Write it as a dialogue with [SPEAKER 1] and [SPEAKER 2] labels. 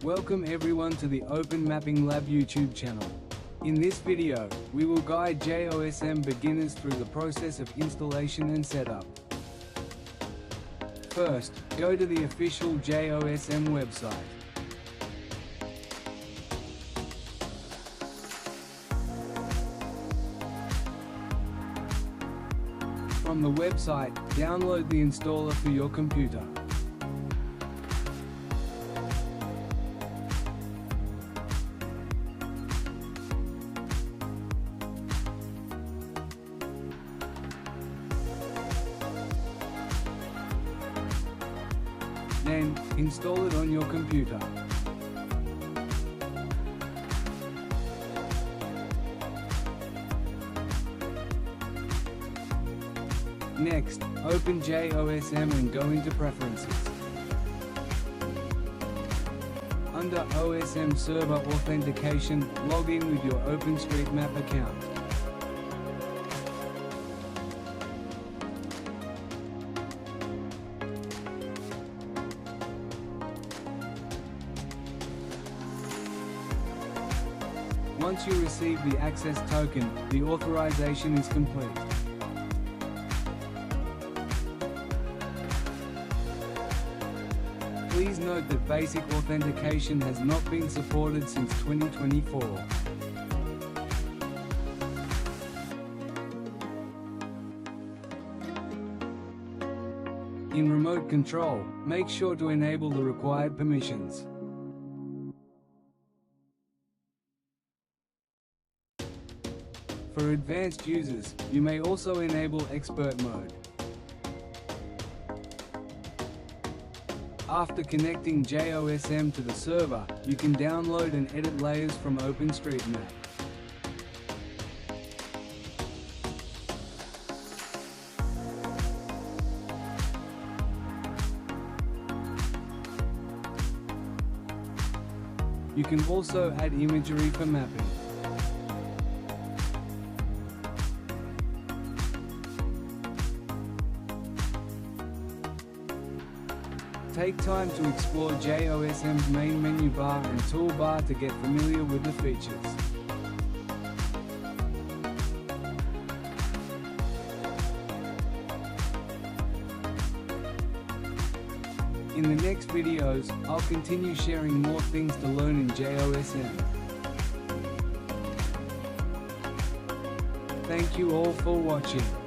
[SPEAKER 1] Welcome everyone to the OpenMappingLab YouTube channel. In this video, we will guide JOSM beginners through the process of installation and setup. First, go to the official JOSM website. From the website, download the installer for your computer. Then, install it on your computer. Next, open JOSM and go into Preferences. Under OSM Server Authentication, log in with your OpenStreetMap account. Once you receive the access token, the authorization is complete. Please note that basic authentication has not been supported since 2024. In remote control, make sure to enable the required permissions. For advanced users, you may also enable expert mode. After connecting JOSM to the server, you can download and edit layers from OpenStreetMap. You can also add imagery for mapping. Take time to explore JOSM's main menu bar and toolbar to get familiar with the features. In the next videos, I'll continue sharing more things to learn in JOSM. Thank you all for watching.